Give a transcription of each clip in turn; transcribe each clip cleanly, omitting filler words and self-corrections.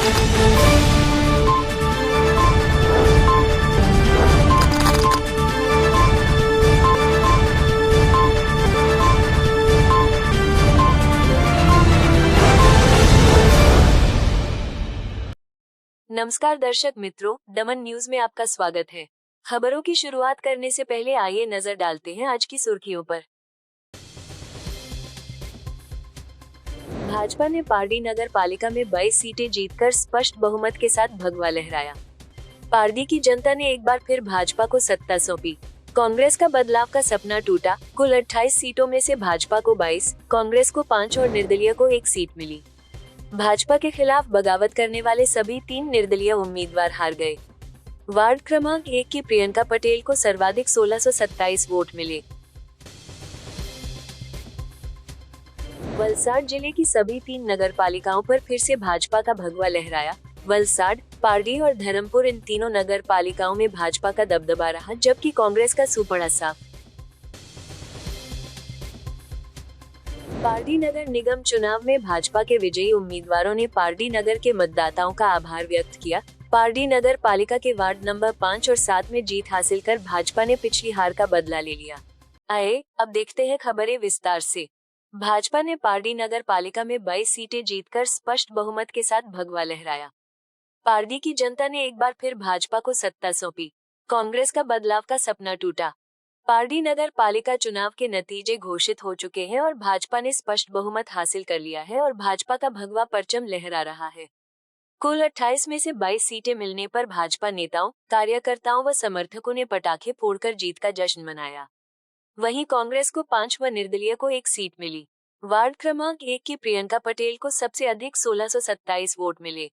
नमस्कार दर्शक मित्रों, दमन न्यूज में आपका स्वागत है। खबरों की शुरुआत करने से पहले आइए नजर डालते हैं आज की सुर्खियों पर। भाजपा ने पारडी नगर पालिका में 22 सीटें जीतकर स्पष्ट बहुमत के साथ भगवा लहराया। पारडी की जनता ने एक बार फिर भाजपा को सत्ता सौंपी। कांग्रेस का बदलाव का सपना टूटा। कुल 28 सीटों में से भाजपा को 22, कांग्रेस को 5 और निर्दलीय को 1 सीट मिली। भाजपा के खिलाफ बगावत करने वाले सभी 3 निर्दलीय उम्मीदवार हार गए। वार्ड क्रमांक 1 की प्रियंका पटेल को सर्वाधिक 1627 वोट मिले। वलसाड जिले की सभी 3 नगर पालिकाओं पर फिर से भाजपा का भगवा लहराया। वलसाड, पारडी और धर्मपुर इन तीनों नगर पालिकाओं में भाजपा का दबदबा रहा, जबकि कांग्रेस का सुपड़ा साफ। पारडी नगर निगम चुनाव में भाजपा के विजयी उम्मीदवारों ने पारडी नगर के मतदाताओं का आभार व्यक्त किया। पारडी नगर पालिका के वार्ड नंबर 5 और 7 में जीत हासिल कर भाजपा ने पिछली हार का बदला ले लिया। आइए अब देखते हैं खबरें विस्तार से। भाजपा ने पारडी नगर पालिका में 22 सीटें जीतकर स्पष्ट बहुमत के साथ भगवा लहराया। पारडी की जनता ने एक बार फिर भाजपा को सत्ता सौंपी। कांग्रेस का बदलाव का सपना टूटा। पारडी नगर पालिका चुनाव के नतीजे घोषित हो चुके हैं और भाजपा ने स्पष्ट बहुमत हासिल कर लिया है और भाजपा का भगवा परचम लहरा रहा है। कुल 28 में से 22 सीटें मिलने पर भाजपा नेताओं, कार्यकर्ताओं व समर्थकों ने पटाखे फोड़कर जीत का जश्न मनाया। वहीं कांग्रेस को 5 व निर्दलीय को 1 सीट मिली। वार्ड क्रमांक 1 की प्रियंका पटेल को सबसे अधिक 1627 वोट मिले।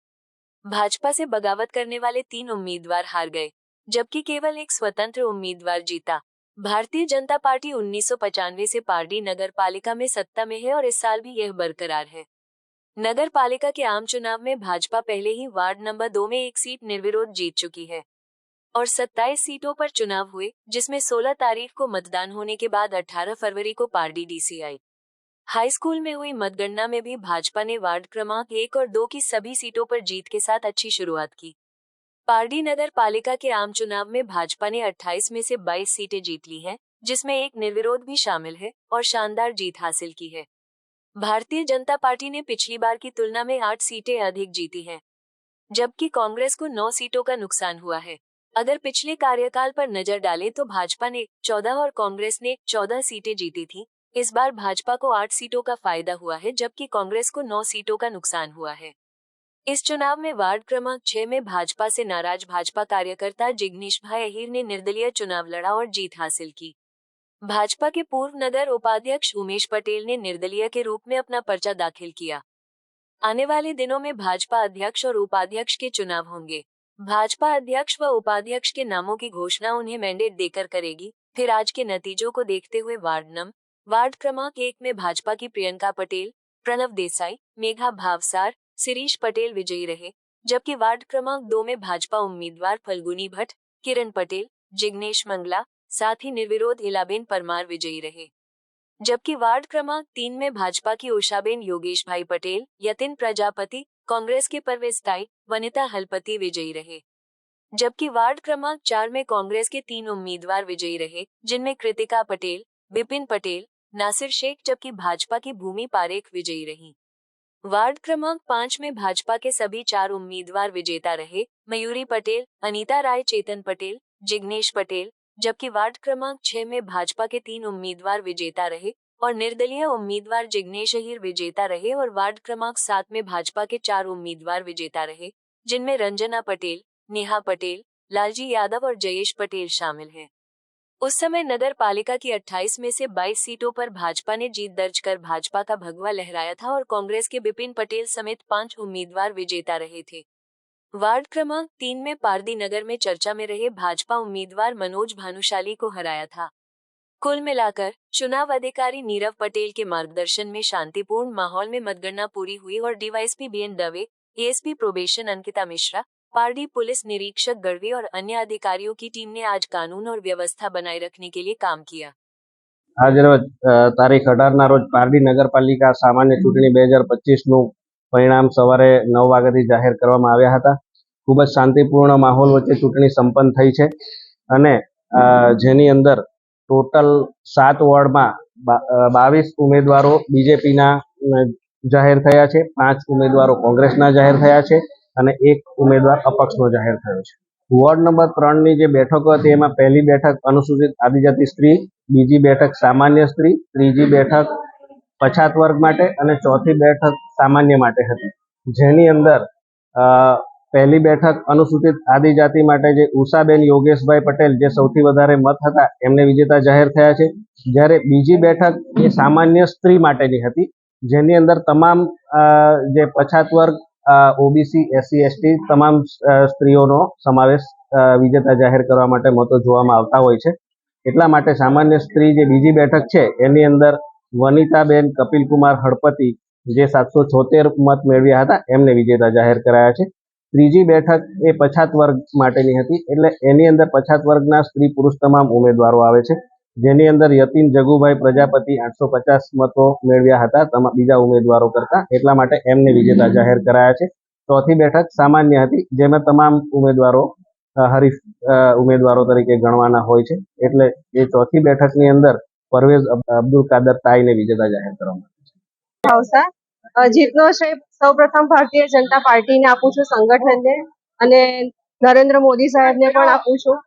भाजपा से बगावत करने वाले 3 उम्मीदवार हार गए, जबकि केवल एक स्वतंत्र उम्मीदवार जीता। भारतीय जनता पार्टी 1995 से पारडी नगर पालिका में सत्ता में है और इस साल भी यह बरकरार है। नगर पालिका के आम चुनाव में भाजपा पहले ही वार्ड नंबर 2 में 1 सीट निर्विरोध जीत चुकी है और 27 सीटों पर चुनाव हुए, जिसमें 16 तारीख को मतदान होने के बाद 18 फरवरी को पारडी DCI हाई स्कूल में हुई मतगणना में भी भाजपा ने वार्ड क्रमांक 1 और 2 की सभी सीटों पर जीत के साथ अच्छी शुरुआत की। पारडी नगर पालिका के आम चुनाव में भाजपा ने 28 में से 22 सीटें जीत ली हैं, जिसमें एक निर्विरोध भी शामिल है और शानदार जीत हासिल की है। भारतीय जनता पार्टी ने पिछली बार की तुलना में 8 सीटें अधिक जीती हैं, जबकि कांग्रेस को 9 सीटों का नुकसान हुआ है। अगर पिछले कार्यकाल पर नजर डालें तो भाजपा ने 14 और कांग्रेस ने 14 सीटें जीती थी। इस बार भाजपा को 8 सीटों का फायदा हुआ है, जबकि कांग्रेस को 9 सीटों का नुकसान हुआ है। इस चुनाव में वार्ड क्रमांक 6 में भाजपा से नाराज भाजपा कार्यकर्ता जिग्नेश भाई अहीर ने निर्दलीय चुनाव लड़ा और जीत हासिल की। भाजपा के पूर्व नगर उपाध्यक्ष उमेश पटेल ने निर्दलीय के रूप में अपना पर्चा दाखिल किया। आने वाले दिनों में भाजपा अध्यक्ष और उपाध्यक्ष के चुनाव होंगे। भाजपा अध्यक्ष व उपाध्यक्ष के नामों की घोषणा उन्हें मैंडेट देकर करेगी। फिर आज के नतीजों को देखते हुए वार्ड क्रमांक 1 में भाजपा की प्रियंका पटेल, प्रणव देसाई, मेघा भावसार, शिरीष पटेल विजयी रहे, जबकि वार्ड क्रमांक 2 में भाजपा उम्मीदवार फल्गुनी भट्ट, किरण पटेल, जिग्नेश मंगला, साथ ही निर्विरोध इलाबेन परमार विजयी रहे। जबकि वार्ड क्रमांक 3 में भाजपा की उषाबेन योगेश भाई पटेल, यतिन प्रजापति, कांग्रेस के परवेज ताई, वनिता हलपति विजयी रहे। जबकि वार्ड क्रमांक 4 में कांग्रेस के 3 उम्मीदवार विजयी रहे, जिनमें कृतिका पटेल, बिपिन पटेल, नासिर शेख, जबकि भाजपा की भूमि पारेख विजयी रही। वार्ड क्रमांक 5 में भाजपा के सभी 4 उम्मीदवार विजेता रहे, मयूरी पटेल, अनीता राय, चेतन पटेल, जिग्नेश पटेल, जबकि वार्ड क्रमांक 6 में भाजपा के 3 उम्मीदवार विजेता रहे और निर्दलीय उम्मीदवार जिग्नेश अहीर विजेता रहे और वार्ड क्रमांक 7 में भाजपा के 4 उम्मीदवार विजेता रहे, जिनमें रंजना पटेल, नेहा पटेल, लालजी यादव और जयेश पटेल शामिल हैं। उस समय नगर पालिका की 28 में से 22 सीटों पर भाजपा ने जीत दर्ज कर भाजपा का भगवा लहराया था और कांग्रेस के बिपिन पटेल समेत 5 उम्मीदवार विजेता रहे थे। वार्ड क्रमांक 3 में पारडी नगर में चर्चा में रहे भाजपा उम्मीदवार मनोज भानुशाली को हराया था। कुल मिलाकर चुनाव अधिकारी नीरव पटेल के मार्गदर्शन में शांतिपूर्ण माहौल में मतगणना पूरी हुई और DYSP BN Dave, ASP probation Ankita Mishra, Pardi police निरीक्षक गढ़वी और अन्य अधिकारियों की टीम ने आज कानून और व्यवस्था बनाए रखने के लिए काम किया। आज रोज तारीख 18 ના રોજ પારડી નગરપાલિકા સામાન્ય ચૂંટણી 2025 નું પરિણામ સવારે 9 વાગ્યાથી જાહેર કરવામાં આવ્યા હતા. ખૂબ જ શાંતિપૂર્ણ માહોલ વચ્ચે ચૂંટણી સંપન્ન થઈ છે અને જેની અંદર ટોટલ 7 વોર્ડમાં 22 ઉમેદવારો બીજેપીના જાહેર થયા છે, 5 ઉમેદવારો કોંગ્રેસના જાહેર થયા છે અને 1 ઉમેદવાર અપક્ષનો જાહેર થયો છે. વોર્ડ નંબર 3ની જે બેઠકો હતી એમાં પહેલી બેઠક અનુસૂચિત આદિજાતિ સ્ત્રી, બીજી બેઠક સામાન્ય સ્ત્રી, ત્રીજી બેઠક પછાત વર્ગ માટે અને ચોથી બેઠક સામાન્ય માટે હતી. જેની અંદર પહેલી બેઠક અનુસૂચિત આદિજાતિ માટે જે ઉષાબેન યોગેશભાઈ પટેલ જે સૌથી વધારે મત હતા એમને વિજેતા જાહેર થયા છે. જ્યારે બીજી બેઠક એ સામાન્ય સ્ત્રી માટેની હતી, જેની અંદર તમામ જે પછાત વર્ગ, ઓબીસી, એસસી, એસટી તમામ સ્ત્રીઓનો સમાવેશ વિજેતા જાહેર કરવા માટે મતો જોવામાં આવતા હોય છે. એટલા માટે સામાન્ય સ્ત્રી જે બીજી બેઠક છે એની અંદર વનિતાબેન કપિલકુમાર હળપતિ જે 776 મત મેળવ્યા હતા એમને વિજેતા જાહેર કરાયા છે. ત્રીજી બેઠક એ પછાત વર્ગ માટેની હતી, એટલે એની અંદર પછાત વર્ગના સ્ત્રી પુરુષ તમામ ઉમેદવારો આવે છે. જેની અંદર યતીન જગુભાઈ પ્રજાપતિ 850 મતો મેળવ્યા હતા બીજા ઉમેદવારો કરતા, એટલા માટે એમને વિજેતા જાહેર કરાયા છે. ચોથી બેઠક સામાન્ય હતી, જેમાં તમામ ઉમેદવારો હરીફ ઉમેદવારો તરીકે ગણવાના હોય છે. એટલે એ ચોથી બેઠકની અંદર પરવેઝ અબ્દુલ કાદર તાઈને વિજેતા જાહેર કરવામાં આવશે. જીતનો શ્રેય સૌપ્રથમ ભારતીય જનતા પાર્ટીને આપું છું, સંગઠનને, અને નરેન્દ્ર મોદી સાહેબને પણ આપું છું.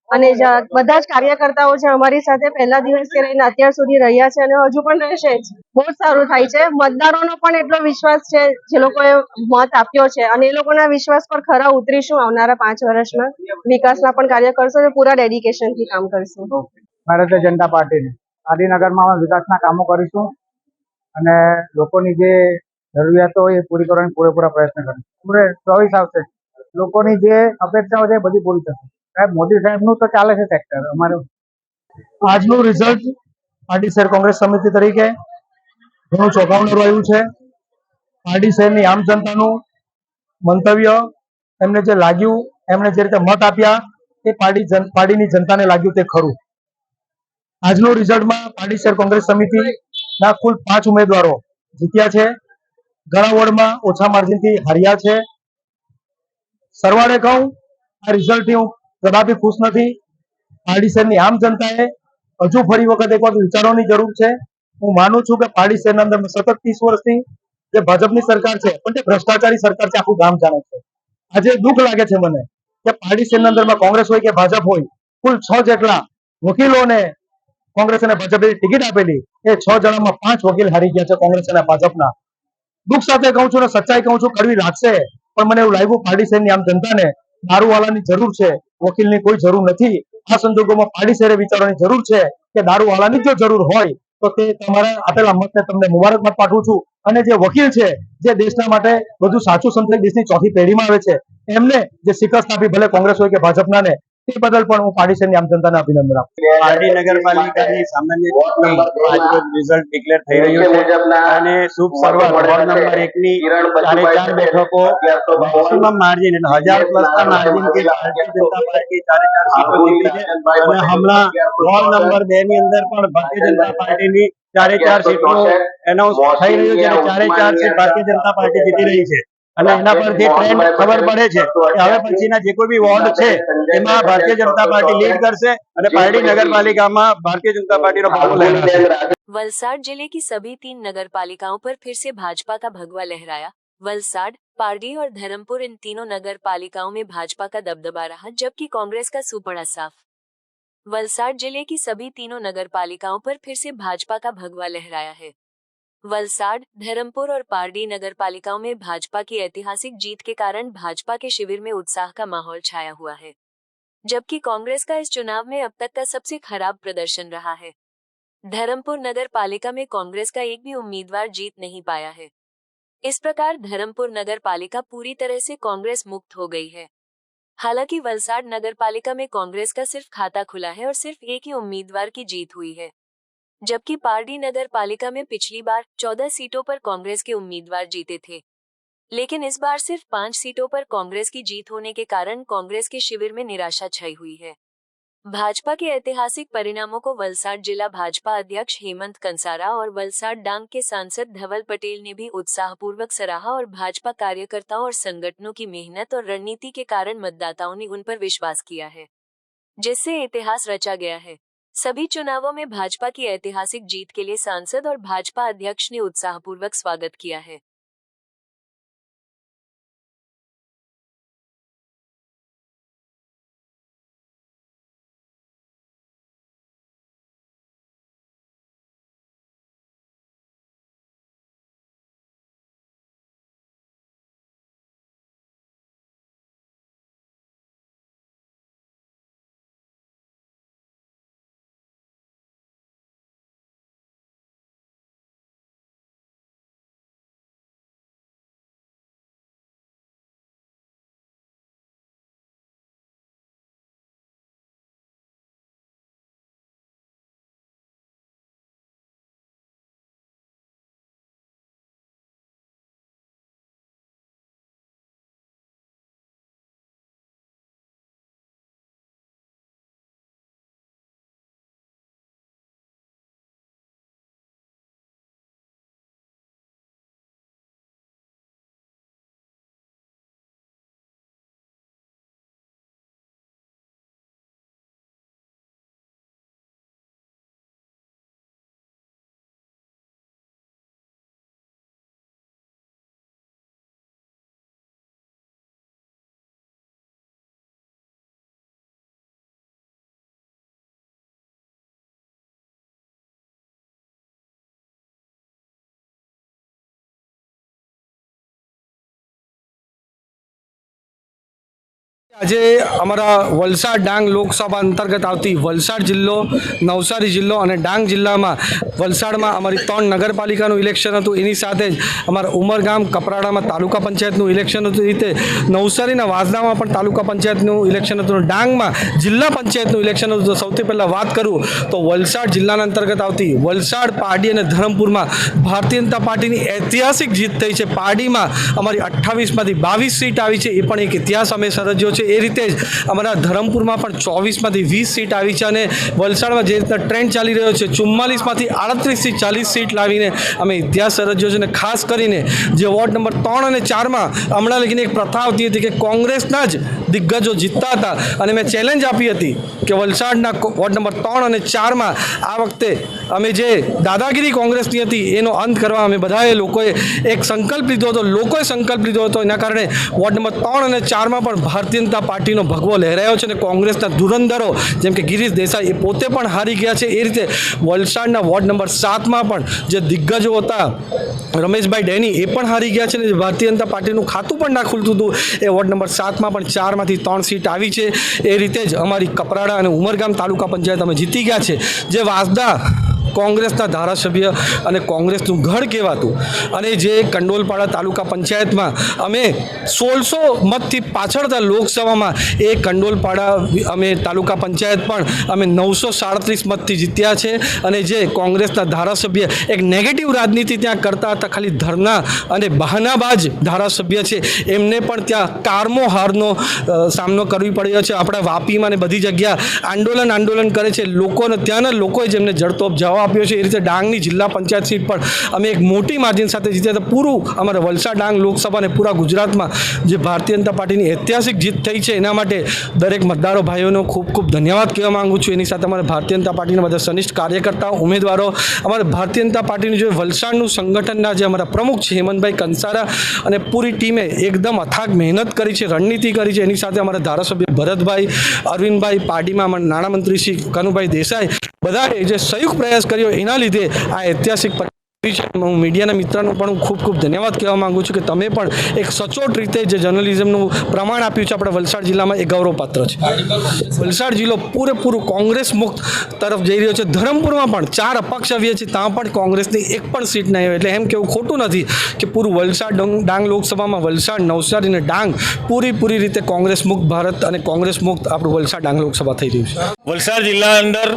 અને બધા જ કાર્યકર્તાઓ છે અમારી સાથે પહેલા દિવસથી લઈને અત્યાર સુધી રહ્યા છે અને હજુ પણ રહેશે જ. બહુ જ સારું થાય છે. મતદારોનો પણ એટલો વિશ્વાસ છે જે લોકોએ મત આપ્યો છે અને એ લોકોના વિશ્વાસ પર ખરા ઉતરીશું. આવનારા 5 વર્ષમાં વિકાસના પણ કાર્ય કરશું અને પૂરા ડેડિકેશનથી કામ કરશું. ભારતીય જનતા પાર્ટીને ગાંધીનગરમાં વિકાસના કામો કરીશું અને લોકોની જે જરૂરિયાતો હોય એ પૂરી કરવાની પૂરેપૂરા પ્રયત્ન કરીશું. પૂરે 24 આવશે, લોકોની જે અપેક્ષાઓ છે એ બધી પૂરી થશે. સાહેબ મોદી સાહેબનું તો ચાલે છે સેક્ટર. અમારું આજનું રિઝલ્ટ પાર્ટી શહેર કોંગ્રેસ સમિતિ તરીકે ઘણું ચોંકાવનારું આવ્યું છે. પાર્ટી શહેરની આમ જનતાનું મંતવ્ય એમને જે લાગ્યું, એમણે જે રીતે મત આપ્યા એ પાર્ટીની જનતાને લાગ્યું તે ખરું. આજનું રિઝલ્ટમાં પાર્ટી શહેર કોંગ્રેસ સમિતિના કુલ 5 ઉમેદવારો જીત્યા છે. ઘણા વોર્ડમાં ઓછા માર્જિનથી હાર્યા છે. સરવાળે કહું, આ રિઝલ્ટથી હું કદાપી ખુશ નથી. પારડી શહેરની આમ જનતાએ હજુ ફરી વખત એક વખત વિચારવાની જરૂર છે. હું માનું છું કે પારડી શહેરના અંદર સતત 30 વર્ષથી જે ભાજપની સરકાર છે પણ તે ભ્રષ્ટાચારી સરકાર છે, આખું ગામ જાણે છે. આજે દુઃખ લાગે છે મને કે પારડી શહેરના અંદરમાં કોંગ્રેસ હોય કે ભાજપ હોય, કુલ 6 જેટલા વકીલોને કોંગ્રેસ અને ભાજપે ટિકિટ આપેલી, એ 6 જણામાં 5 વકીલ હારી ગયા છે કોંગ્રેસ અને ભાજપના. દુઃખ સાથે કહું છું ને સચ્ચાઈ કહું છું, કડવી લાગશે પણ મને એવું લાગ્યું પારડી શહેરની આમ જનતાને દારૂવાળાની જરૂર છે, વકીલની કોઈ જરૂર નથી. આ સંજોગોમાં પારડી શહેરે વિચારવાની જરૂર છે કે દારૂવાળાની જો જરૂર હોય તો તે તમારા આપેલા મતને તમને મુબારકબાદ પાઠવું છું. અને જે વકીલ છે, જે દેશના માટે બધું સાચું સમજે, દેશની ચોથી પેઢીમાં આવે છે, એમને જે શિકસ્ત આપી, ભલે કોંગ્રેસ હોય કે ભાજપના ને, તે બદલ પણ હું પારડી શહેરની આમ જનતાને અભિનંદન આપું. પારડી નગરપાલિકાની સામાન્ય ચૂંટણી આજરોજ રિઝલ્ટ ડિક્લેર થઈ રહ્યું છે અને શુભ શરૂઆત વોર્ડ નંબર 1ની 4 બેઠકો મેક્સિમમ માર્જિન એટલે 1000 પ્લસના માર્જિનથી ભારતીય જનતા પાર્ટી 4 સીટો જીતી છે. અને હમણાં વોર્ડ નંબર 2ની અંદર પણ ભારતીય જનતા પાર્ટીની 4 સીટો એનાઉન્સ થઈ રહ્યું છે અને 4 સીટ ભારતીય જનતા પાર્ટી જીતી રહી છે. અને એના પરથી ટ્રેન્ડ ખબર પડે છે કે હવે પછીના જે કોઈ બી વોર્ડ છે એમાં ભારતીય જનતા પાર્ટી લીડ કરશે અને पारडी नगरपालिका में भारतीय जनता पार्टी वलसाड जिले की सभी 3 नगरपालिकाओं पर फिर से भाजपा का भगवा लहराया। वलसाड, पारडी और धर्मपुर इन तीनों नगरपालिकाओं में भाजपा का दबदबा रहा, जबकि कांग्रेस का सुपड़ा साफ। वलसाड जिले की सभी तीनों नगरपालिकाओं पर फिर से भाजपा का भगवा लहराया है। वलसाड, धर्मपुर और पारडी नगरपालिकाओं में भाजपा की ऐतिहासिक जीत के कारण भाजपा के शिविर में उत्साह का माहौल छाया हुआ है, जबकि कांग्रेस का इस चुनाव में अब तक का सबसे खराब प्रदर्शन रहा है। धर्मपुर नगर पालिका में कांग्रेस का एक भी उम्मीदवार जीत नहीं पाया है। इस प्रकार धर्मपुर नगर पालिका पूरी तरह से कांग्रेस मुक्त हो गई है। हालांकि वलसाड नगर पालिका में कांग्रेस का सिर्फ खाता खुला है और सिर्फ एक ही उम्मीदवार की जीत हुई है, जबकि पारडी नगर पालिका में पिछली बार 14 सीटों पर कांग्रेस के उम्मीदवार जीते थे, लेकिन इस बार सिर्फ 5 सीटों पर कांग्रेस की जीत होने के कारण कांग्रेस के शिविर में निराशा छाई हुई है। भाजपा के ऐतिहासिक परिणामों को वलसाड जिला भाजपा अध्यक्ष हेमंत कंसारा और वलसाड डांग के सांसद धवल पटेल ने भी उत्साहपूर्वक सराहा और भाजपा कार्यकर्ताओं और संगठनों की मेहनत और रणनीति के कारण मतदाताओं ने उन पर विश्वास किया है, जिससे इतिहास रचा गया है। सभी चुनावों में भाजपा की ऐतिहासिक जीत के लिए सांसद और भाजपा अध्यक्ष ने उत्साहपूर्वक स्वागत किया है। આજે અમારા વલસાડ ડાંગ લોકસભા અંતર્ગત આવતી વલસાડ જિલ્લો, નવસારી જિલ્લો અને ડાંગ જિલ્લામાં વલસાડમાં અમારી 3 નગરપાલિકાનું ઇલેક્શન હતું. એની સાથે જ અમારા ઉમરગામ કપરાડામાં તાલુકા પંચાયતનું ઇલેક્શન હતું. એ રીતે નવસારીના વાસદામાં પણ તાલુકા પંચાયતનું ઇલેક્શન હતું. ડાંગમાં જિલ્લા પંચાયતનું ઇલેક્શન હતું. તો સૌથી પહેલાં વાત કરું તો વલસાડ જિલ્લાના અંતર્ગત આવતી વલસાડ, પારડી અને ધરમપુરમાં ભારતીય જનતા પાર્ટીની ઐતિહાસિક જીત થઈ છે. પારડીમાં અમારી 28માંથી 22 સીટ આવી છે. એ પણ એક ઇતિહાસ અમે સર્જ્યો છે. એ રીતે જ અમારા ધરમપુરમાં પણ 24માંથી 20 સીટ આવી છે અને વલસાડમાં જે રીતના ટ્રેન્ડ ચાલી રહ્યો છે 44માંથી 38થી 40 સીટ લાવીને અમે ઇતિહાસ સર્જ્યો છે. અને ખાસ કરીને જે વોર્ડ નંબર 3 અને 4માં હમણાં લગીને એક પ્રથા આવતી હતી કે કોંગ્રેસના જ દિગ્ગજો જીતતા હતા અને મેં ચેલેન્જ આપી હતી કે વલસાડના વોર્ડ નંબર 3 અને 4માં આ વખતે અમે જે દાદાગીરી કોંગ્રેસની હતી એનો અંત કરવા અમે બધાએ લોકોએ એક સંકલ્પ લીધો હતો. લોકોએ સંકલ્પ લીધો હતો. એના કારણે વોર્ડ નંબર 3 અને 4માં પણ ભારતીય જનતા પાર્ટીનો ભગવો લહેરાયો છે અને કોંગ્રેસના ધુરંધરો જેમ કે ગિરીશ દેસાઈ એ પોતે પણ હારી ગયા છે. એ રીતે વલસાડના વોર્ડ નંબર 7માં પણ જે દિગ્ગજો હતા રમેશભાઈ ડેની એ પણ હારી ગયા છે અને ભારતીય જનતા પાર્ટીનું ખાતું પણ ના ખુલતું હતું. એ વોર્ડ નંબર 7માં પણ 4માંથી 3 સીટ આવી છે. એ રીતે જ અમારી કપરાડા અને ઉમરગામ તાલુકા પંચાયત અમે જીતી ગયા છે. જે વાસદા કોંગ્રેસના ધારાસભ્ય અને કોંગ્રેસનું ગઢ કહેવાતું અને જે કંડોલપાડા તાલુકા પંચાયતમાં અમે 1600 મતથી પાછળ હતા લોકસભામાં, એ કંડોલપાડા અમે તાલુકા પંચાયત પણ અમે 937 મતથી જીત્યા છે. અને જે કોંગ્રેસના ધારાસભ્ય એક નેગેટિવ રાજનીતિ ત્યાં કરતા હતા, ખાલી ધરના અને બહાનાબાજ ધારાસભ્ય છે, એમને પણ ત્યાં કારમો હારનો સામનો કરવી પડ્યો છે. આપણા વાપીમાં ને બધી જગ્યા આંદોલન કરે છે. લોકોને ત્યાંના લોકોએ જેમને જડતોપ જવાબ આપ્યો છે. એ રીતે ડાંગની જિલ્લા પંચાયત સીટ પણ અમે એક મોટી માર્જિન સાથે જીત્યા હતા. પૂરું અમારા વલસાડ ડાંગ લોકસભા અને પૂરા ગુજરાતમાં જે ભારતીય જનતા પાર્ટીની ઐતિહાસિક જીત થઈ છે એના માટે દરેક મતદારો ભાઈઓનો ખૂબ ખૂબ ધન્યવાદ કહેવા માગું છું. એની સાથે અમારા ભારતીય જનતા પાર્ટીના બધા સનિષ્ઠ કાર્યકર્તાઓ, ઉમેદવારો, અમારા ભારતીય જનતા પાર્ટીનું જે વલસાડનું સંગઠનના જે અમારા પ્રમુખ છે હેમંતભાઈ કંસારા અને પૂરી ટીમે એકદમ અથાગ મહેનત કરી છે, રણનીતિ કરી છે. એની સાથે અમારા ધારાસભ્ય ભરતભાઈ, અરવિંદભાઈ, પાર્ટીમાં અમારા નાણામંત્રી શ્રી કનુભાઈ દેસાઈ, બધાએ જે સંયુક્ત પ્રયાસ કર્યો એના લીધે આ ઐતિહાસિક હું મીડિયાના મિત્રોનો પણ હું ખૂબ ખૂબ ધન્યવાદ કહેવા માગું છું કે તમે પણ એક સચોટ રીતે જે જર્નલિઝમનું પ્રમાણ આપ્યું છે આપણા વલસાડ જિલ્લામાં એ ગૌરવપાત્ર છે. વલસાડ જિલ્લો પૂરેપૂરું કોંગ્રેસ મુક્ત તરફ જઈ રહ્યો છે. ધરમપુરમાં પણ 4 અપક્ષ આવ્યા છે, ત્યાં પણ કોંગ્રેસની એક પણ સીટ નહીં આવે. એટલે એમ કેવું ખોટું નથી કે પૂરું વલસાડ ડાંગ લોકસભામાં વલસાડ, નવસારી અને ડાંગ પૂરી રીતે કોંગ્રેસ મુક્ત ભારત અને કોંગ્રેસ મુક્ત આપણું વલસાડ ડાંગ લોકસભા થઈ રહ્યું છે. વલસાડ જિલ્લા અંદર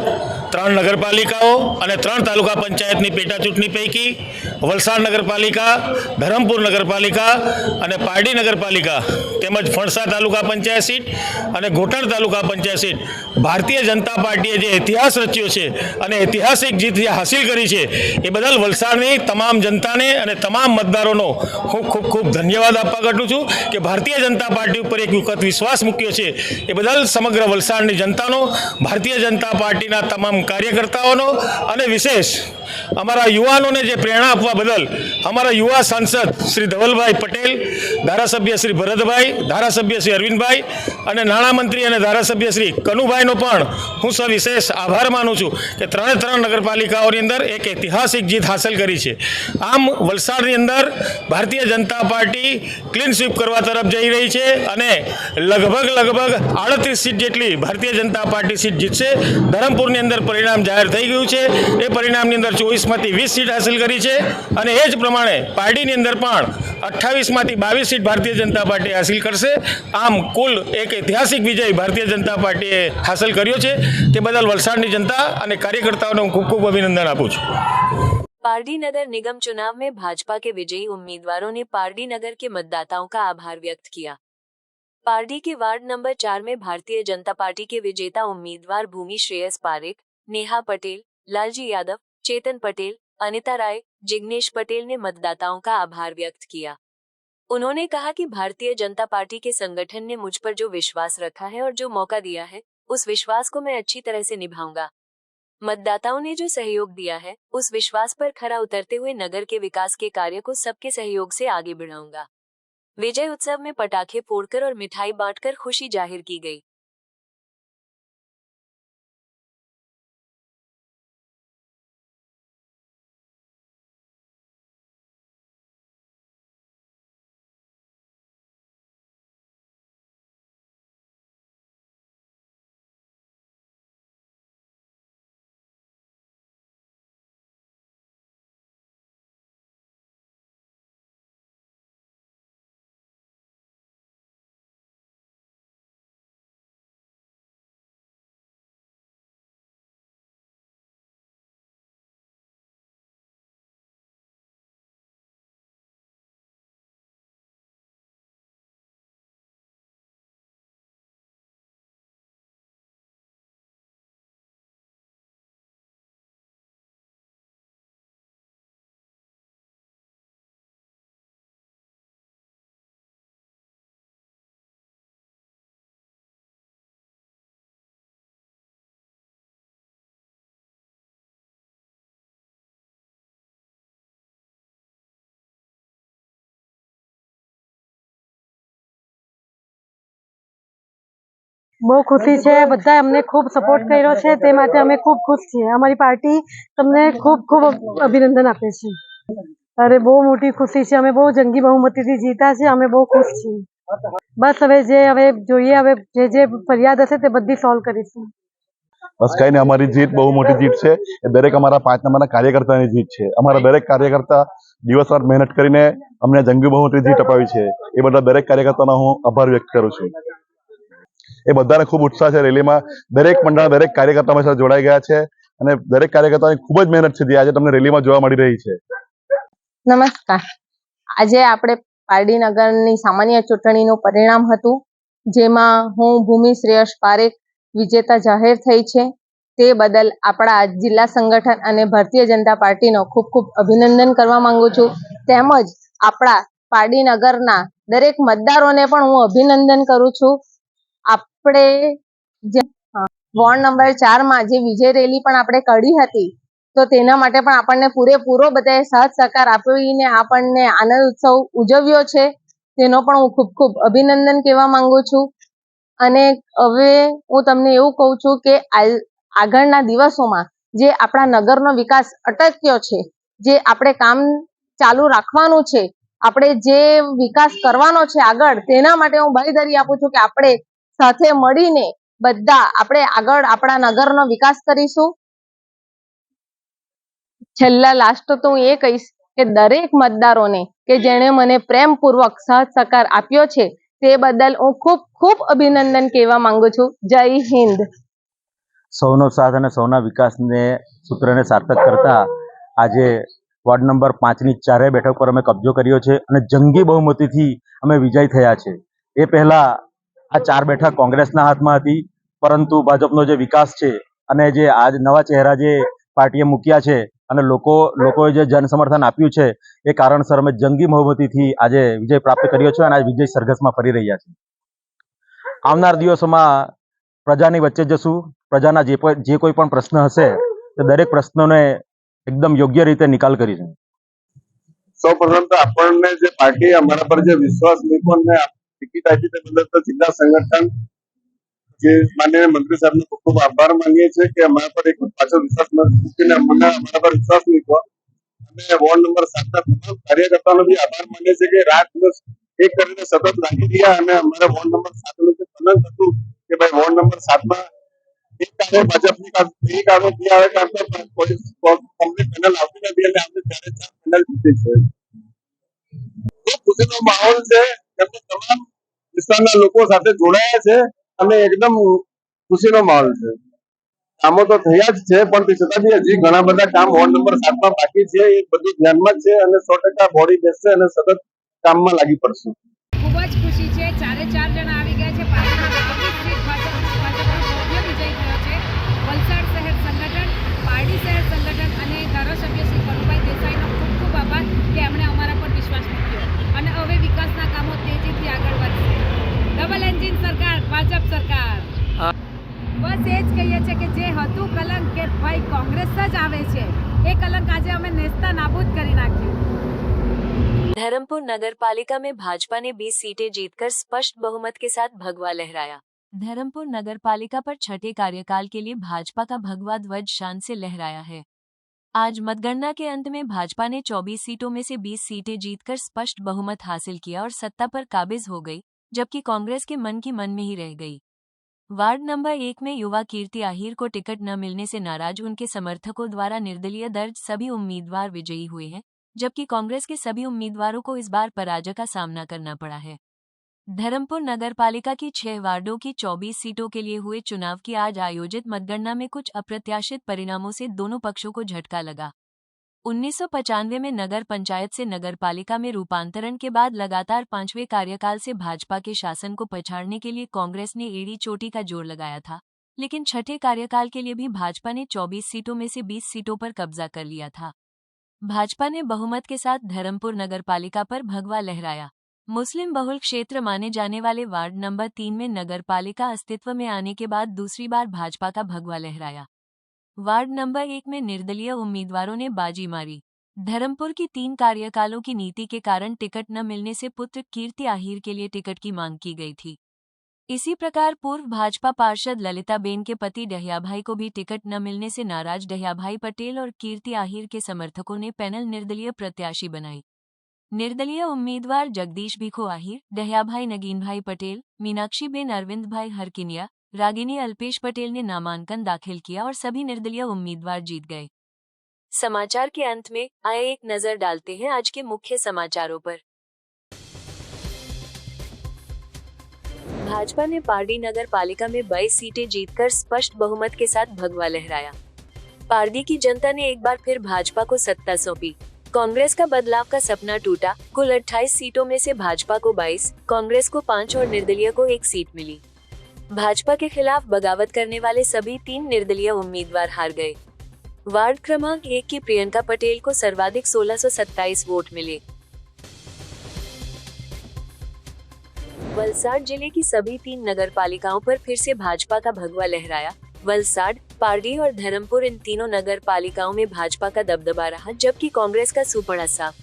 3 નગરપાલિકાઓ અને 3 તાલુકા પંચાયતની પેટા ચૂંટણી પૈકી વલસાડ નગરપાલિકા, ધરમપુર નગરપાલિકા અને પારડી નગરપાલિકા તેમજ ફણસા તાલુકા પંચાયત સીટ અને ઘોટાડ તાલુકા પંચાયત સીટ ભારતીય જનતા પાર્ટીએ જે ઇતિહાસ રચ્યો છે અને ઐતિહાસિક જીત જે હાસિલ કરી છે એ બદલ વલસાડની તમામ જનતાને અને તમામ મતદારોનો હું ખૂબ ખૂબ ધન્યવાદ આપવા માંગુ છું કે ભારતીય જનતા પાર્ટી ઉપર એક વખત વિશ્વાસ મૂક્યો છે એ બદલ સમગ્ર વલસાડની જનતાનો, ભારતીય જનતા પાર્ટીના તમામ કાર્યકર્તાઓનો અને વિશેષ અમારા યુવાનોને જે પ્રેરણા આપવા બદલ અમારા યુવા સાંસદ શ્રી ધવલભાઈ પટેલ, ધારાસભ્ય શ્રી ભરતભાઈ, ધારાસભ્ય શ્રી અરવિંદભાઈ અને નાણામંત્રી અને ધારાસભ્ય શ્રી કનુભાઈનો પણ હું સવિશેષ આભાર માનું છું કે 3 નગરપાલિકાઓની અંદર એક ઐતિહાસિક જીત હાંસલ કરી છે. આમ વલસાડની અંદર Bharatiya Janata party clean sweep કરવા તરફ જઈ રહી છે અને લગભગ 38 સીટ જેટલી ભારતીય જનતા પાર્ટી સીટ જીતશે. ધરમપુરની અંદર પરિણામ જાહેર થઈ ગયું છે. એ પરિણામની અંદર 24માંથી 20 સીટ હાંસલ કરી છે અને એ જ પ્રમાણે પારડીની અંદર પણ 28માંથી 22 સીટ ભારતીય જનતા પાર્ટી હાંસલ કરશે. આમ કુલ એક ઐતિહાસિક વિજય ભારતીય જનતા પાર્ટીએ હાંસલ કર્યો છે. તે બદલ વલસાડની जनता અને કાર્યકર્તાઓને હું ખૂબ ખૂબ અભિનંદન આપું છું. पारडी नगर निगम चुनाव में भाजपा के विजयी उम्मीदवारों ने पारडी नगर के मतदाताओं का आभार व्यक्त किया। पारडी के वार्ड नंबर 4 में भारतीय जनता पार्टी के विजेता उम्मीदवार भूमि श्रेयस पारेख, नेहा पटेल, लालजी यादव, चेतन पटेल, अनिता राय, जिग्नेश पटेल ने मतदाताओं का आभार व्यक्त किया। उन्होंने कहा कि भारतीय जनता पार्टी के संगठन ने मुझ पर जो विश्वास रखा है और जो मौका दिया है, उस विश्वास को मैं अच्छी तरह से निभाऊंगा। मतदाताओं ने जो सहयोग दिया है, उस विश्वास पर खरा उतरते हुए नगर के विकास के कार्य को सबके सहयोग से आगे बढ़ाऊंगा। विजय उत्सव में पटाखे फोड़कर और मिठाई बांटकर खुशी जाहिर की गई। બહુ ખુશી છે, બધા અમને ખૂબ સપોર્ટ કર્યો છે, તે માટે અમે ખૂબ ખુશ છીએ. અમારી પાર્ટી તમને ખૂબ ખૂબ અભિનંદન આપે છે. અરે બહુ મોટી ખુશી છે, અમે બહુ જંગી બહુમતીથી જીતા છે, અમે બહુ ખુશ છીએ. બસ હવે જોઈએ, હવે જે ફરિયાદ હશે તે બધી સોલ્વ કરીશું. બસ કઈ નહીં, અમારી જીત બહુ મોટી જીત છે. એ દરેક અમારા 5 નંબરના કાર્યકર્તાની જીત છે. અમારા દરેક કાર્યકર્તા દિવસ રાત મહેનત કરીને અમને જંગી બહુમતી જીત અપાવી છે. એ બધા દરેક કાર્યકર્તાનો હું આભાર વ્યક્ત કરું છું. એ બધાને ખૂબ ઉત્સાહ છે. રેલીમાં દરેક મંડળ, દરેક કાર્યકર્તા અમારી સાથે જોડાઈ ગયા છે અને દરેક કાર્યકર્તાની ખૂબ જ મહેનત છે જે આજે તમને રેલીમાં જોવા મળી રહી છે. નમસ્કાર. આજે આપણે પારડી નગરની સામાન્ય ચૂંટણીનું પરિણામ હતું, જેમાં હું ભૂમિ શ્રેયસ પારેખ વિજેતા જાહેર થઈ છે. તે બદલ આપણા જિલ્લા સંગઠન અને ભારતીય જનતા પાર્ટીનો ખૂબ ખૂબ અભિનંદન કરવા માંગુ છું. તેમજ આપણા પારડી નગરના દરેક મતદારોને પણ હું અભિનંદન કરું છું. આપણે વોર્ડ નંબર 4માં જે વિજય રેલી પણ આપણે કાઢી હતી, તો તેના માટે પણ આપણને પૂરેપૂરો બધાએ સાથ સહકાર આપીને આપણને આનંદ ઉત્સવ ઉજવ્યો છે. તેનો પણ હું ખૂબ ખૂબ અભિનંદન કહેવા માંગુ છું. અને હવે હું તમને એવું કહું છું કે આગળના દિવસોમાં જે આપણા નગરનો વિકાસ અટક્યો છે, જે આપણે કામ ચાલુ રાખવાનું છે, આપણે જે વિકાસ કરવાનો છે આગળ, તેના માટે હું બાંયધરી આપું છું કે આપણે સાથે મળીને બધા આપણે આગળ આપણા નગરનો વિકાસ કરીશું. છેલ્લા લાસ્ટ તો હું એ કહીશ કે દરેક મતદારોને કે જેણે મને પ્રેમપૂર્વક સાથ સહકાર આપ્યો છે, તે બદલ હું ખૂબ ખૂબ અભિનંદન કહેવા માંગુ છું. જય હિન્દ. સૌનો સાથ અને સૌના વિકાસને સૂત્રને સાર્થક કરતા આજે વોર્ડ નંબર 5ની ચારેય બેઠક પર અમે કબજો કર્યો છે અને જંગી બહુમતીથી અમે વિજય થયા છે. એ પહેલા આ 4 બેઠક કોંગ્રેસના હાથમાં હતી, પરંતુ ભાજપનો જે વિકાસ છે અને જે આજ નવા ચહેરા જે પાર્ટીએ મૂક્યા છે અને લોકોએ જે જનસમર્થન આપ્યું છે એ કારણસર અમે જંગી બહુમતીથી આજે વિજય પ્રાપ્ત કર્યો છે અને આ વિજય સરઘસમાં ફરી રહ્યા છે. આવનાર દિવસોમાં પ્રજાની વચ્ચે જશું. પ્રજાના જે કોઈ પણ પ્રશ્ન હશે તે દરેક પ્રશ્નોને એકદમ યોગ્ય રીતે નિકાલ કરીશું. સૌપ્રથમ તો આપણને જે પાર્ટી અમારા પર જે વિશ્વાસ મૂક્યો ને ટિકિટ આપી તે બદલ તો જિલ્લા સંગઠન જે માનનીય મંત્રી સાહેબનો ખૂબ ખૂબ આભાર માનીએ છીએ કે અમારા પર એક પાછો વિશ્વાસ મૂકીને અમારા પર વિશ્વાસ મૂક્યો. અને વોર્ડ નંબર 7ના તમામ કાર્યકર્તાઓનો બી આભાર માનીએ છીએ કે રાત દિવસ એક કરીને સતત લાગી રહ્યા અને અમારા વોર્ડ નંબર 7નું જે પલન હતું કે ભાઈ વોર્ડ નંબર 7માં એક કાર્ય ભાજપની એક કાર્ય નહીં આવે કારણ કે પોલીસ કમ્પ્લીટ પેનલ આવતી નથી એટલે આપણે 4 પેનલ જીતી છે. ખૂબ ખુશીનો માહોલ છે કેમ કે તમામ વિસ્તારના લોકો સાથે જોડાયા છે અને એકદમ ખુશીનો માહોલ છે. કામો તો થયા જ છે પણ તે છતાં બી હજી ઘણા બધા કામ વોર્ડ નંબર 7માં બાકી છે. એ બધું ધ્યાનમાં જ છે અને 100% બોડી બેસશે અને સતત કામમાં લાગી પડશું. ખૂબ જ ખુશી છે. 4 જણા આવી ગયા છે. પાર્ટીનો વિજય થયો છે. વલસાડ શહેર સંગઠન, પારડી શહેર સંગઠન અને ધારાસભ્ય શ્રી કનુભાઈ દેસાઈનો ખૂબ ખૂબ આભાર કે એમણે અમારા પર વિશ્વાસ મૂક્યો અને હવે વિકાસના કામો તેજીથી આગળ વધશે. ડબલ એન્જિન સરકાર, ભાજપ સરકાર. બસ એ જ કહીએ છીએ કે જે હતું કલંક કે ભાઈ કોંગ્રેસ જ આવે છે, એ કલંક આજે અમે નેસ્તા નાબૂદ કરી નાખ્યું. धर्मपुर नगर पालिका में भाजपा ने 20 सीटें जीतकर स्पष्ट बहुमत के साथ भगवा लहराया. धर्मपुर नगर पालिका पर छठे कार्यकाल के लिए भाजपा का भगवा ध्वज शान से लहराया है. आज मतगणना के अंत में भाजपा ने 24 सीटों में से 20 सीटें जीतकर स्पष्ट बहुमत हासिल किया और सत्ता पर काबिज हो गई, जबकि कांग्रेस के मन की मन में ही रह गई. वार्ड नंबर 1 में युवा कीर्ति आहिर को टिकट न मिलने से नाराज उनके समर्थकों द्वारा निर्दलीय दर्ज सभी उम्मीदवार विजयी हुए हैं, जबकि कांग्रेस के सभी उम्मीदवारों को इस बार पराजय का सामना करना पड़ा है. धर्मपुर नगर पालिका की 6 वार्डों की 24 सीटों के लिए हुए चुनाव की आज आयोजित मतगणना में कुछ अप्रत्याशित परिणामों से दोनों पक्षों को झटका लगा. 1995 में नगर पंचायत से नगर पालिका में रूपांतरण के बाद लगातार 5वें कार्यकाल से भाजपा के शासन को पछाड़ने के लिए कांग्रेस ने एड़ी चोटी का जोर लगाया था, लेकिन छठे कार्यकाल के लिए भी भाजपा ने 24 सीटों में से 20 सीटों पर कब्जा कर लिया था. भाजपा ने बहुमत के साथ धर्मपुर नगर पालिका पर भगवा लहराया. मुस्लिम बहुल क्षेत्र माने जाने वाले वार्ड नंबर 3 में नगर पालिका अस्तित्व में आने के बाद दूसरी बार भाजपा का भगवा लहराया. वार्ड नंबर 1 में निर्दलीय उम्मीदवारों ने बाजी मारी. धर्मपुर की 3 कार्यकालों की नीति के कारण टिकट न मिलने से पुत्र कीर्ति आहिर के लिए टिकट की मांग की गई थी. इसी प्रकार पूर्व भाजपा पार्षद ललिताबेन के पति डहियाभाई को भी टिकट न मिलने से नाराज डहियाभाई पटेल और कीर्ति आहिर के समर्थकों ने पैनल निर्दलीय प्रत्याशी बनाई. निर्दलीय उम्मीदवार जगदीश भिखो आहिर, डहियाभाई नगीनभाई पटेल, मीनाक्षीबेन अरविंदभाई हरकिनिया, रागिनी अल्पेश पटेल ने नामांकन दाखिल किया और सभी निर्दलीय उम्मीदवार जीत गए. समाचार के अंत में आइए एक नजर डालते हैं आज के मुख्य समाचारों पर. भाजपा ने पारडी नगर पालिका में 22 सीटें जीतकर स्पष्ट बहुमत के साथ भगवा लहराया. पारडी की जनता ने एक बार फिर भाजपा को सत्ता सौंपी. कांग्रेस का बदलाव का सपना टूटा. कुल 28 सीटों में से भाजपा को 22, कांग्रेस को 5 और निर्दलीय को 1 सीट मिली. भाजपा के खिलाफ बगावत करने वाले सभी 3 निर्दलीय उम्मीदवार हार गए. वार्ड क्रमांक 1 की प्रियंका पटेल को सर्वाधिक 1627 वोट मिले. वलसाड जिले की सभी 3 नगर पालिकाओं पर फिर से भाजपा का भगवा लहराया. वलसाड, पारडी और धर्मपुर इन तीनों नगर पालिकाओं में भाजपा का दबदबा रहा, जबकि कांग्रेस का सूपड़ा साफ.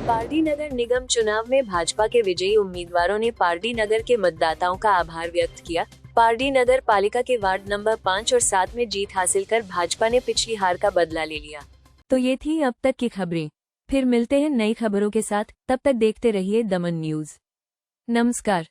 पारडी नगर निगम चुनाव में भाजपा के विजयी उम्मीदवारों ने पारडी नगर के मतदाताओं का आभार व्यक्त किया. पारडी नगर पालिका के वार्ड नंबर 5 और 7 में जीत हासिल कर भाजपा ने पिछली हार का बदला ले लिया. तो ये थी अब तक की खबरें. फिर मिलते हैं नई खबरों के साथ. तब तक देखते रहिए दमन न्यूज. नमस्कार.